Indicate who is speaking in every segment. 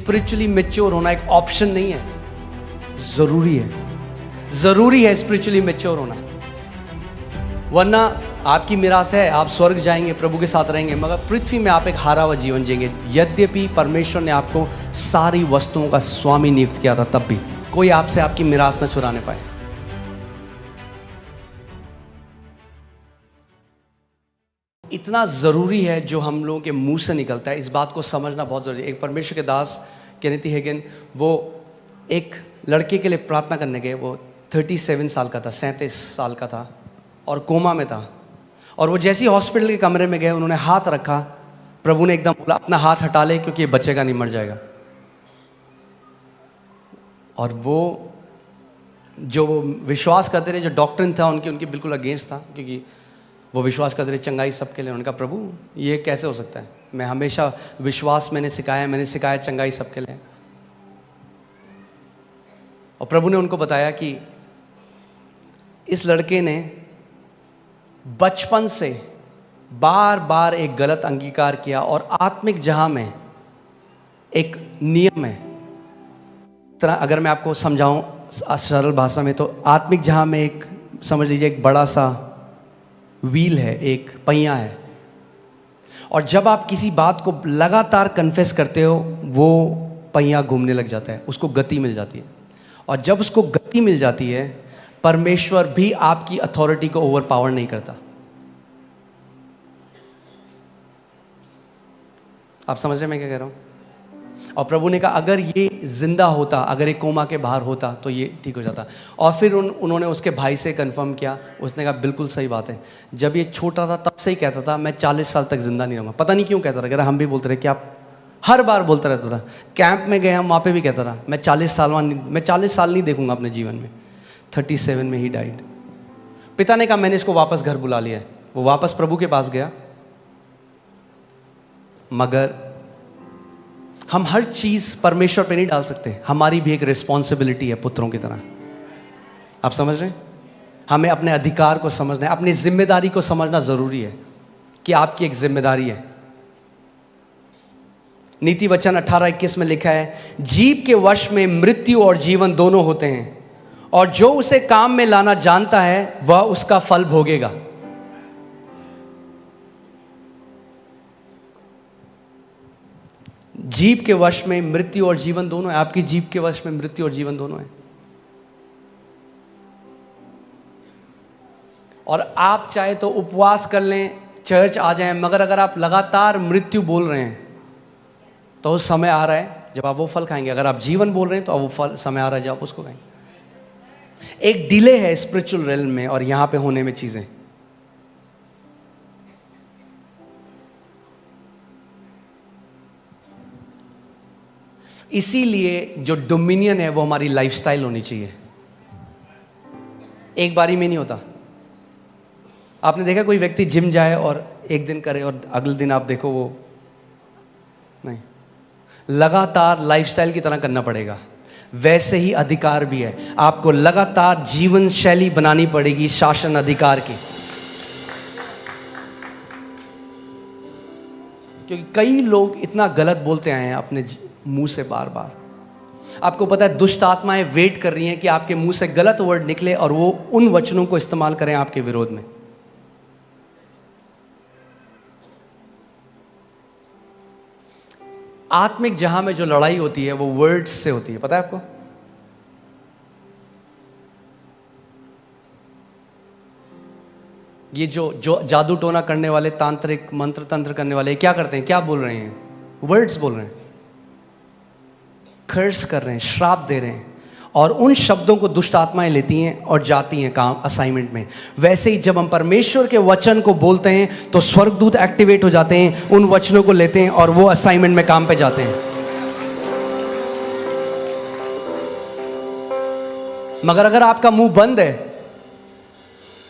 Speaker 1: Spiritually mature होना एक option नहीं है, जरूरी है। जरूरी है स्पिरिचुअली मैच्योर होना, वरना आपकी मिरास है, आप स्वर्ग जाएंगे, प्रभु के साथ रहेंगे, मगर पृथ्वी में आप एक हारा हुआ जीवन जिएंगे। यद्यपि परमेश्वर ने आपको सारी वस्तुओं का स्वामी नियुक्त किया था, तब भी कोई आपसे आपकी मिरास न चुराने पाए। इतना ज़रूरी है जो हम लोगों के मुंह से निकलता है, इस बात को समझना बहुत ज़रूरी है। एक परमेश्वर के दास केनेथी हेगन, वो एक लड़के के लिए प्रार्थना करने गए। वो 37 साल का था, 37 साल का था और कोमा में था। और वो जैसे ही हॉस्पिटल के कमरे में गए, उन्होंने हाथ रखा, प्रभु ने एकदम बोला अपना हाथ हटा ले क्योंकि ये बचेगा नहीं, मर जाएगा। और वो जो विश्वास करते रहे, जो डॉक्टर था उनकी बिल्कुल अगेंस्ट था, क्योंकि वो विश्वास करते रहे चंगाई सबके लिए। उन्होंने कहा प्रभु ये कैसे हो सकता है, मैं हमेशा विश्वास मैंने सिखाया चंगाई सबके लिए। और प्रभु ने उनको बताया कि इस लड़के ने बचपन से बार बार एक गलत अंगीकार किया, और आत्मिक जहां में एक नियम है। तरह अगर मैं आपको समझाऊं सरल भाषा में, तो आत्मिक जहां में एक, समझ लीजिए एक बड़ा सा व्हील है, एक पहिया है, और जब आप किसी बात को लगातार कन्फेस करते हो, वो पहिया घूमने लग जाता है, उसको गति मिल जाती है। और जब उसको गति मिल जाती है, परमेश्वर भी आपकी अथॉरिटी को ओवर पावर नहीं करता। आप समझ रहे हैं मैं क्या कह रहा हूं? और प्रभु ने कहा अगर ये जिंदा होता, अगर ये कोमा के बाहर होता तो ये ठीक हो जाता। और फिर उन्होंने उसके भाई से कंफर्म किया, उसने कहा बिल्कुल सही बात है। जब ये छोटा था तब से ही कहता था मैं 40 साल तक जिंदा नहीं रहूँगा। पता नहीं क्यों कहता था, हम भी बोलते रहे कि आप, हर बार बोलता रहता था। कैंप में गए हम, वहाँ पे भी कहता था मैं 40 साल नहीं देखूंगा अपने जीवन में। 37 में ही डाइड। पिता ने कहा मैंने इसको वापस घर बुला लिया है। वो वापस प्रभु के पास गया, मगर हम हर चीज परमेश्वर पे नहीं डाल सकते। हमारी भी एक रिस्पॉन्सिबिलिटी है पुत्रों की तरह। आप समझ रहे हैं? हमें अपने अधिकार को समझना है, अपनी जिम्मेदारी को समझना जरूरी है कि आपकी एक जिम्मेदारी है। नीति वचन 18:21 में लिखा है, जीव के वश में मृत्यु और जीवन दोनों होते हैं, और जो उसे काम में लाना जानता है वह उसका फल भोगेगा। जीव के वश में मृत्यु और जीवन दोनों है। आपकी जीव के वश में मृत्यु और जीवन दोनों है। और आप चाहे तो उपवास कर लें, चर्च आ जाएं, मगर अगर आप लगातार मृत्यु बोल रहे हैं तो उस समय आ रहा है जब आप वो फल खाएंगे। अगर आप जीवन बोल रहे हैं तो अब वो फल समय आ रहा है जब आप उसको खाएंगे। एक डिले है स्पिरिचुअल रेल्म में और यहां पे होने में चीजें। इसीलिए जो डोमिनियन है वो हमारी लाइफस्टाइल होनी चाहिए। एक बारी में नहीं होता। आपने देखा कोई व्यक्ति जिम जाए और एक दिन करे और अगले दिन आप देखो वो नहीं, लगातार लाइफस्टाइल की तरह करना पड़ेगा। वैसे ही अधिकार भी है, आपको लगातार जीवन शैली बनानी पड़ेगी शासन अधिकार की। क्योंकि कई लोग इतना गलत बोलते आए हैं अपने मुंह से बार बार। आपको पता है दुष्ट आत्माएं वेट कर रही हैं कि आपके मुंह से गलत वर्ड निकले और वो उन वचनों को इस्तेमाल करें आपके विरोध में। आत्मिक जहां में जो लड़ाई होती है वो वर्ड्स से होती है, पता है आपको? ये जो जादू टोना करने वाले, तांत्रिक मंत्र तंत्र करने वाले क्या करते हैं? क्या बोल रहे हैं? वर्ड्स बोल रहे हैं, कर्स कर रहे हैं, श्राप दे रहे हैं, और उन शब्दों को दुष्ट आत्माएं लेती हैं और जाती हैं काम असाइनमेंट में। वैसे ही जब हम परमेश्वर के वचन को बोलते हैं तो स्वर्गदूत एक्टिवेट हो जाते हैं, उन वचनों को लेते हैं और वो असाइनमेंट में काम पे जाते हैं। मगर अगर आपका मुंह बंद है,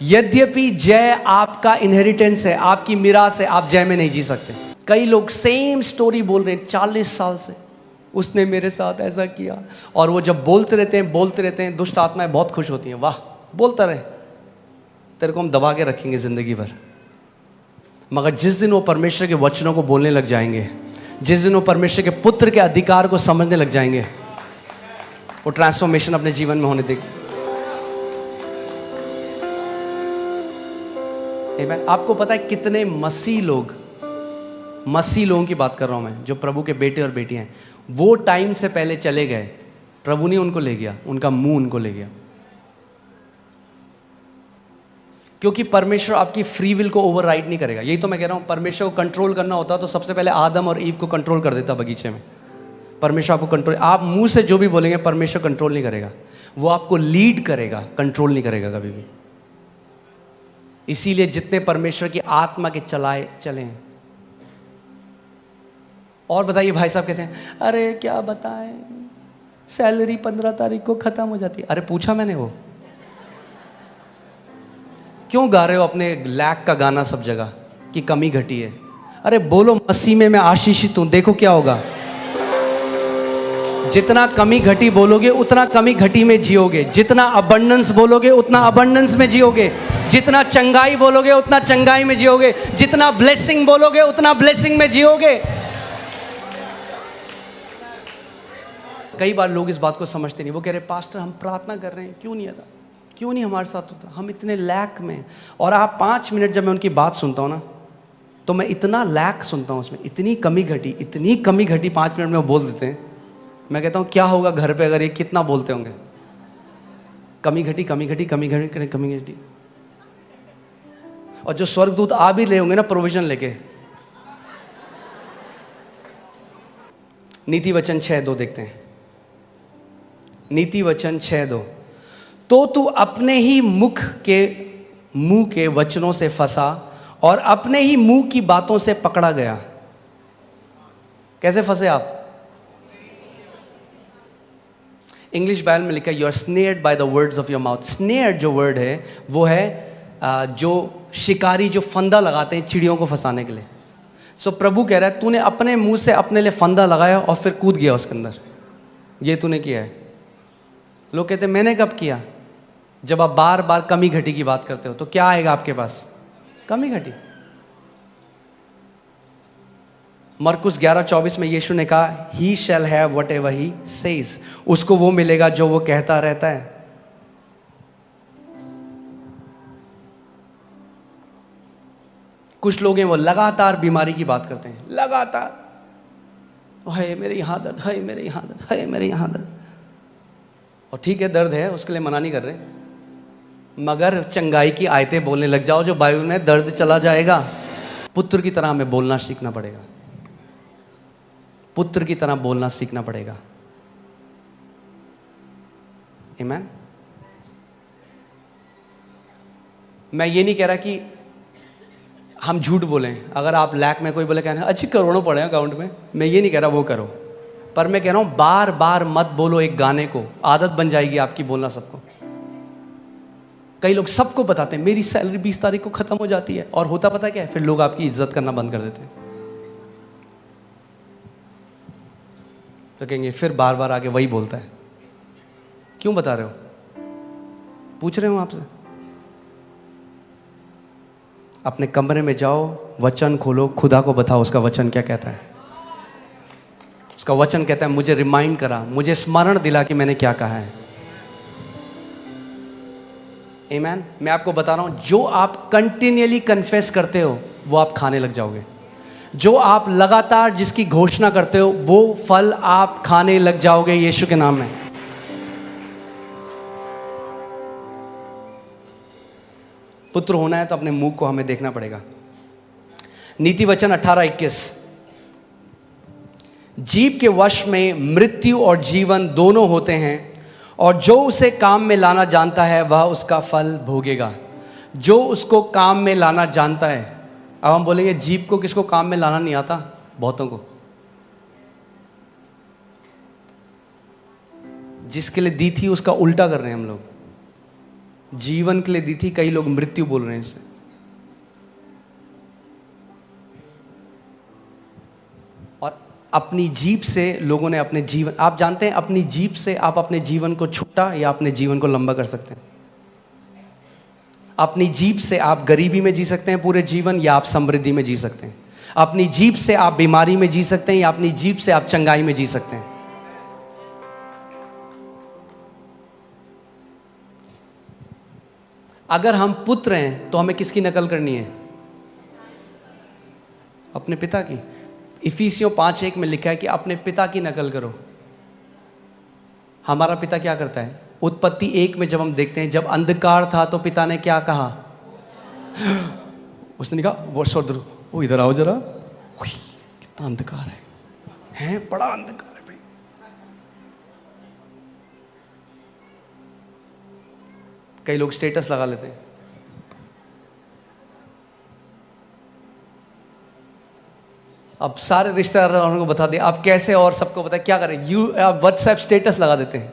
Speaker 1: यद्यपि जय आपका इनहेरिटेंस है, आपकी मिरास है, आप जय में नहीं जी सकते। कई लोग सेम स्टोरी बोल रहे हैं 40 साल से, उसने मेरे साथ ऐसा किया, और वो जब बोलते रहते हैं, दुष्ट आत्माएं बहुत खुश होती हैं। वाह, बोलता रहे, तेरे को हम दबा के रखेंगे जिंदगी भर। मगर जिस दिन वो परमेश्वर के वचनों को बोलने लग जाएंगे, जिस दिन वो परमेश्वर के पुत्र के अधिकार को समझने लग जाएंगे, वो ट्रांसफॉर्मेशन अपने जीवन में होने देगी। आमीन। आपको पता है कितने मसीह लोगों की बात कर रहा हूं मैं, जो प्रभु के बेटे और बेटियां हैं, वो टाइम से पहले चले गए, प्रभु ने उनको ले गया, उनका मुंह उनको ले गया। क्योंकि परमेश्वर आपकी फ्री विल को ओवरराइड नहीं करेगा। यही तो मैं कह रहा हूं, परमेश्वर को कंट्रोल करना होता तो सबसे पहले आदम और ईव को कंट्रोल कर देता बगीचे में। परमेश्वर आपको कंट्रोल, आप मुंह से जो भी बोलेंगे परमेश्वर कंट्रोल नहीं करेगा, वो आपको लीड करेगा, कंट्रोल नहीं करेगा कभी भी। इसीलिए जितने परमेश्वर की आत्मा के चले। और बताइए भाई साहब कैसे हैं? अरे क्या बताएं, सैलरी 15 तारीख को खत्म हो जाती है। अरे पूछा मैंने, वो क्यों गा रहे हो अपने लैक का गाना सब जगह कि कमी घटी है? अरे बोलो मसीह में मैं आशीषित हूं, देखो क्या होगा। जितना कमी घटी बोलोगे उतना कमी घटी में जियोगे, जितना अबंडेंस बोलोगे उतना अबंडेंस में जियोगे, जितना चंगाई बोलोगे उतना चंगाई में जियोगे, जितना ब्लेसिंग बोलोगे उतना ब्लेसिंग में जियोगे। कई बार लोग इस बात को समझते नहीं, वो कह रहे पास्टर हम प्रार्थना कर रहे हैं, क्यों नहीं आता, क्यों नहीं हमारे साथ होता, हम इतने लैक में। और आप 5 मिनट जब मैं उनकी बात सुनता हूँ ना, तो मैं इतना लैक सुनता हूँ उसमें, इतनी कमी घटी 5 मिनट में वो बोल देते हैं। मैं कहता हूँ क्या होगा घर पे अगर ये कितना बोलते होंगे, कमी घटी। और जो स्वर्गदूत आ भी रहे होंगे ना प्रोविजन लेके। नीति वचन 6:2 देखते हैं। नीति वचन 6:2, तो तू अपने ही मुंह के वचनों से फंसा और अपने ही मुंह की बातों से पकड़ा गया। कैसे फंसे आप? इंग्लिश बाइबल में लिखा है, you are snared by the words of your mouth. Snared जो वर्ड है वो है जो शिकारी जो फंदा लगाते हैं चिड़ियों को फंसाने के लिए। सो प्रभु कह रहा है तूने अपने मुंह से अपने लिए फंदा लगाया और फिर कूद गया उसके अंदर, ये तूने किया है। लोग कहते हैं मैंने कब किया? जब आप बार बार कमी घटी की बात करते हो तो क्या आएगा आपके पास? कमी घटी। मरकुस 11:24 में यीशु ने कहा, he shall have whatever he says, उसको वो मिलेगा जो वो कहता रहता है। कुछ लोग हैं वो लगातार बीमारी की बात करते हैं, लगातार, हाय मेरे यहाँ दर्द, हाय मेरे यहाँ दर्द, हाय मेरे यहाँ दर्द। और ठीक है दर्द है, उसके लिए मना नहीं कर रहे, मगर चंगाई की आयतें बोलने लग जाओ जो बाइबल में दर्द चला जाएगा। पुत्र की तरह हमें बोलना सीखना पड़ेगा, पुत्र की तरह बोलना सीखना पड़ेगा। आमीन। मैं ये नहीं कह रहा कि हम झूठ बोलें। अगर आप लैक में कोई बोले कहना अच्छी करोड़ों पड़े हैं अकाउंट में, मैं ये नहीं कह रहा वो करो, पर मैं कह रहा हूं बार बार मत बोलो एक गाने को, आदत बन जाएगी आपकी बोलना सबको। कई लोग सबको बताते हैं मेरी सैलरी 20 तारीख को खत्म हो जाती है, और होता पता क्या है, फिर लोग आपकी इज्जत करना बंद कर देते हैं। तो कहेंगे फिर बार बार आगे वही बोलता है, क्यों बता रहे हो? पूछ रहे हो आपसे। अपने कमरे में जाओ, वचन खोलो, खुदा को बताओ उसका वचन क्या कहता है। उसका वचन कहता है मुझे रिमाइंड करा, मुझे स्मरण दिला कि मैंने क्या कहा है। आमीन। मैं आपको बता रहा हूं, जो आप कंटिन्यूअली कन्फेस करते हो वो आप खाने लग जाओगे। जो आप लगातार जिसकी घोषणा करते हो वो फल आप खाने लग जाओगे यीशु के नाम में। पुत्र होना है तो अपने मुंह को हमें देखना पड़ेगा। नीति वचन 18:21, जीव के वश में मृत्यु और जीवन दोनों होते हैं, और जो उसे काम में लाना जानता है वह उसका फल भोगेगा। जो उसको काम में लाना जानता है। अब हम बोलेंगे जीव को किसको काम में लाना नहीं आता? बहुतों को। जिसके लिए दी थी उसका उल्टा कर रहे हैं हम लोग। जीवन के लिए दी थी, कई लोग मृत्यु बोल रहे हैं इसे। और अपनी जीभ से लोगों ने अपने जीवन, आप जानते हैं अपनी जीभ से आप अपने जीवन को छोटा या अपने जीवन को लंबा कर सकते हैं। अपनी जीभ से आप गरीबी में जी सकते हैं पूरे जीवन, या आप समृद्धि में जी सकते हैं। अपनी जीभ से आप बीमारी में जी सकते हैं या अपनी जीभ से आप चंगाई में जी सकते हैं। अगर हम पुत्र हैं तो हमें किसकी नकल करनी है? अपने पिता की। इफिसियों 5:1 में लिखा है कि अपने पिता की नकल करो। हमारा पिता क्या करता है? उत्पत्ति 1 में जब हम देखते हैं, जब अंधकार था तो पिता ने क्या कहा? उसने कहा वो इधर आओ जरा, कितना अंधकार है, बड़ा अंधकार है भाई। कई लोग स्टेटस लगा लेते हैं, अब सारे रिश्तेदारों को बता दे आप कैसे, और सबको बता क्या करें, आप व्हाट्सएप स्टेटस लगा देते हैं।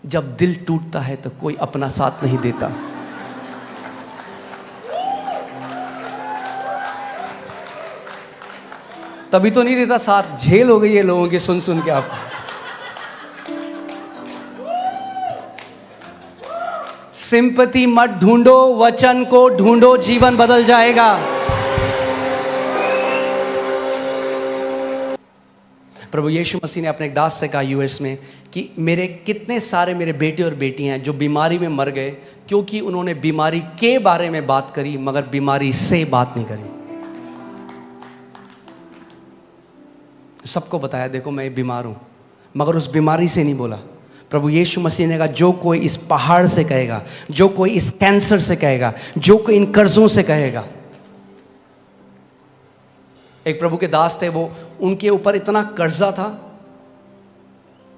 Speaker 1: जब दिल टूटता है तो कोई अपना साथ नहीं देता। तभी तो नहीं देता साथ, झेल हो गई है लोगों की सुन सुन के आपको। सिंपैथी मत ढूंढो, वचन को ढूंढो, जीवन बदल जाएगा। प्रभु यीशु मसीह ने अपने एक दास से कहा यूएस में कि मेरे कितने सारे मेरे बेटे और बेटियां हैं जो बीमारी में मर गए क्योंकि उन्होंने बीमारी के बारे में बात करी मगर बीमारी से बात नहीं करी। सबको बताया देखो मैं बीमार हूं, मगर उस बीमारी से नहीं बोला। प्रभु यीशु मसीह ने कहा जो कोई इस पहाड़ से कहेगा, जो कोई इस कैंसर से कहेगा, जो कोई इन कर्जों से कहेगा। एक प्रभु के दास थे, वो उनके ऊपर इतना कर्जा था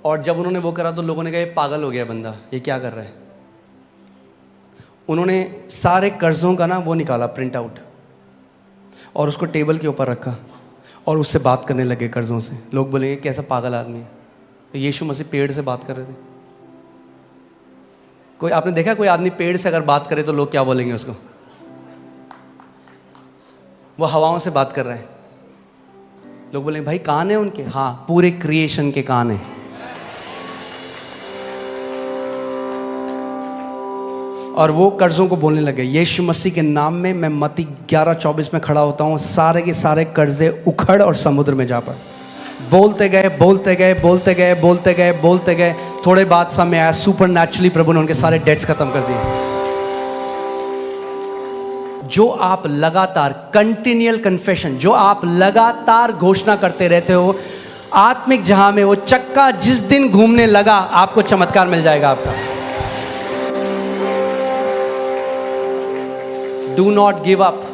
Speaker 1: और जब उन्होंने वो करा तो लोगों ने कहा ये पागल हो गया बंदा, ये क्या कर रहा है। उन्होंने सारे कर्जों का ना वो निकाला प्रिंट आउट और उसको टेबल के ऊपर रखा और उससे बात करने लगे कर्जों से। लोग बोलेंगे कैसा पागल आदमी है। तो यीशु मसीह पेड़ से बात कर रहे थे। कोई आपने देखा कोई आदमी पेड़ से अगर बात करे तो लोग क्या बोलेंगे उसको? वो हवाओं से बात कर रहे हैं। लोग बोलेंगे भाई कान है उनके? हाँ, पूरे क्रिएशन के कान है। और वो कर्जों को बोलने लगे यीशु मसीह के नाम में मैं मत्ती 11:24 में खड़ा होता हूँ, सारे के सारे कर्जे उखड़ और समुद्र में जा पड़। बोलते गए बोलते गए बोलते गए बोलते गए बोलते गए, थोड़े बाद समय आया, सुपरनैचुरली प्रभु ने उनके सारे डेट्स खत्म कर दिए। जो आप लगातार कंटिन्यूअल कन्फेशन, जो आप लगातार घोषणा करते रहते हो, आत्मिक जहां में वो चक्का जिस दिन घूमने लगा आपको चमत्कार मिल जाएगा आपका। Do not give up.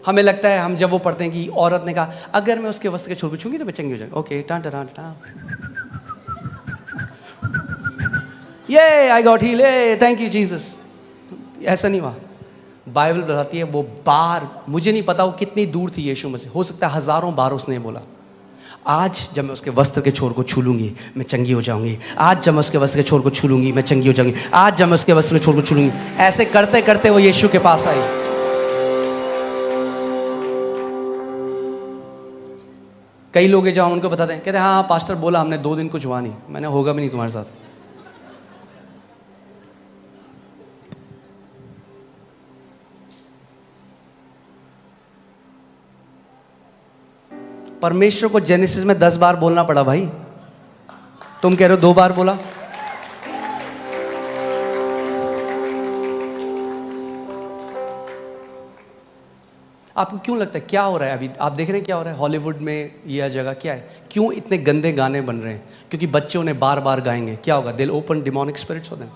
Speaker 1: हमें लगता है हम जब वो पढ़ते हैं कि औरत ने कहा अगर मैं उसके वस्त्र के छोर को छूंगी तो मैं चंगी हो जाऊंगी। ओके टां टां टां, ये I got heal, thank you Jesus. ऐसा नहीं हुआ। बाइबल बताती है वो बार, मुझे नहीं पता वो कितनी दूर थी यीशु मसीह, हो सकता है हजारों बार उसने बोला आज जब मैं उसके वस्त्र के छोर को छू लूंगी मैं चंगी हो जाऊंगी, आज जब मैं उसके वस्त्र के छोर को छू लूंगी मैं चंगी हो जाऊंगी, आज जब मैं उसके वस्त्र के छोर को छू लूंगी। ऐसे करते करते वो यीशु के पास आई। कई लोग हैं जब उनको बताते हैं, कहते हैं हाँ पास्टर बोला हमने 2 दिन कुछ हुआ नहीं। मैंने होगा भी नहीं तुम्हारे साथ। परमेश्वर को जेनेसिस में 10 बार बोलना पड़ा भाई, तुम कह रहे हो 2 बार बोला। आपको क्यों लगता है क्या हो रहा है? अभी आप देख रहे हैं क्या हो रहा है हॉलीवुड में, यह जगह क्या है, क्यों इतने गंदे गाने बन रहे हैं? क्योंकि बच्चे उन्हें बार बार गाएंगे, क्या होगा? दिल ओपन डिमोनिक स्पिरिट्स होते हैं।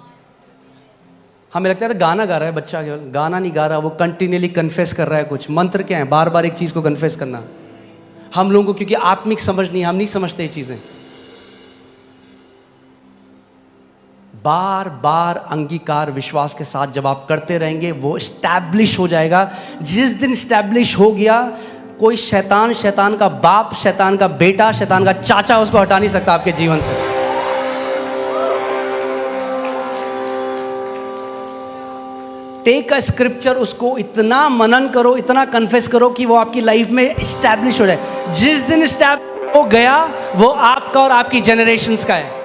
Speaker 1: हमें लगता है गाना गा रहा है बच्चा, केवल गाना नहीं गा रहा, वो कंटिन्यूअली कन्फेस कर रहा है कुछ। मंत्र क्या है? बार बार एक चीज़ को कन्फेस करना। हम लोगों को क्योंकि आत्मिक समझ नहीं, हम नहीं समझते ये चीज़ें। बार बार अंगीकार विश्वास के साथ जब आप करते रहेंगे वो स्टैब्लिश हो जाएगा। जिस दिन स्टैब्लिश हो गया, कोई शैतान, शैतान का बाप, शैतान का बेटा, शैतान का चाचा उसको हटा नहीं सकता आपके जीवन से। टेक अ स्क्रिप्चर, उसको इतना मनन करो, इतना कन्फेस करो कि वो आपकी लाइफ में स्टैब्लिश हो जाए। जिस दिन स्टैब्लिश हो गया वो आपका और आपकी जनरेशंस का है।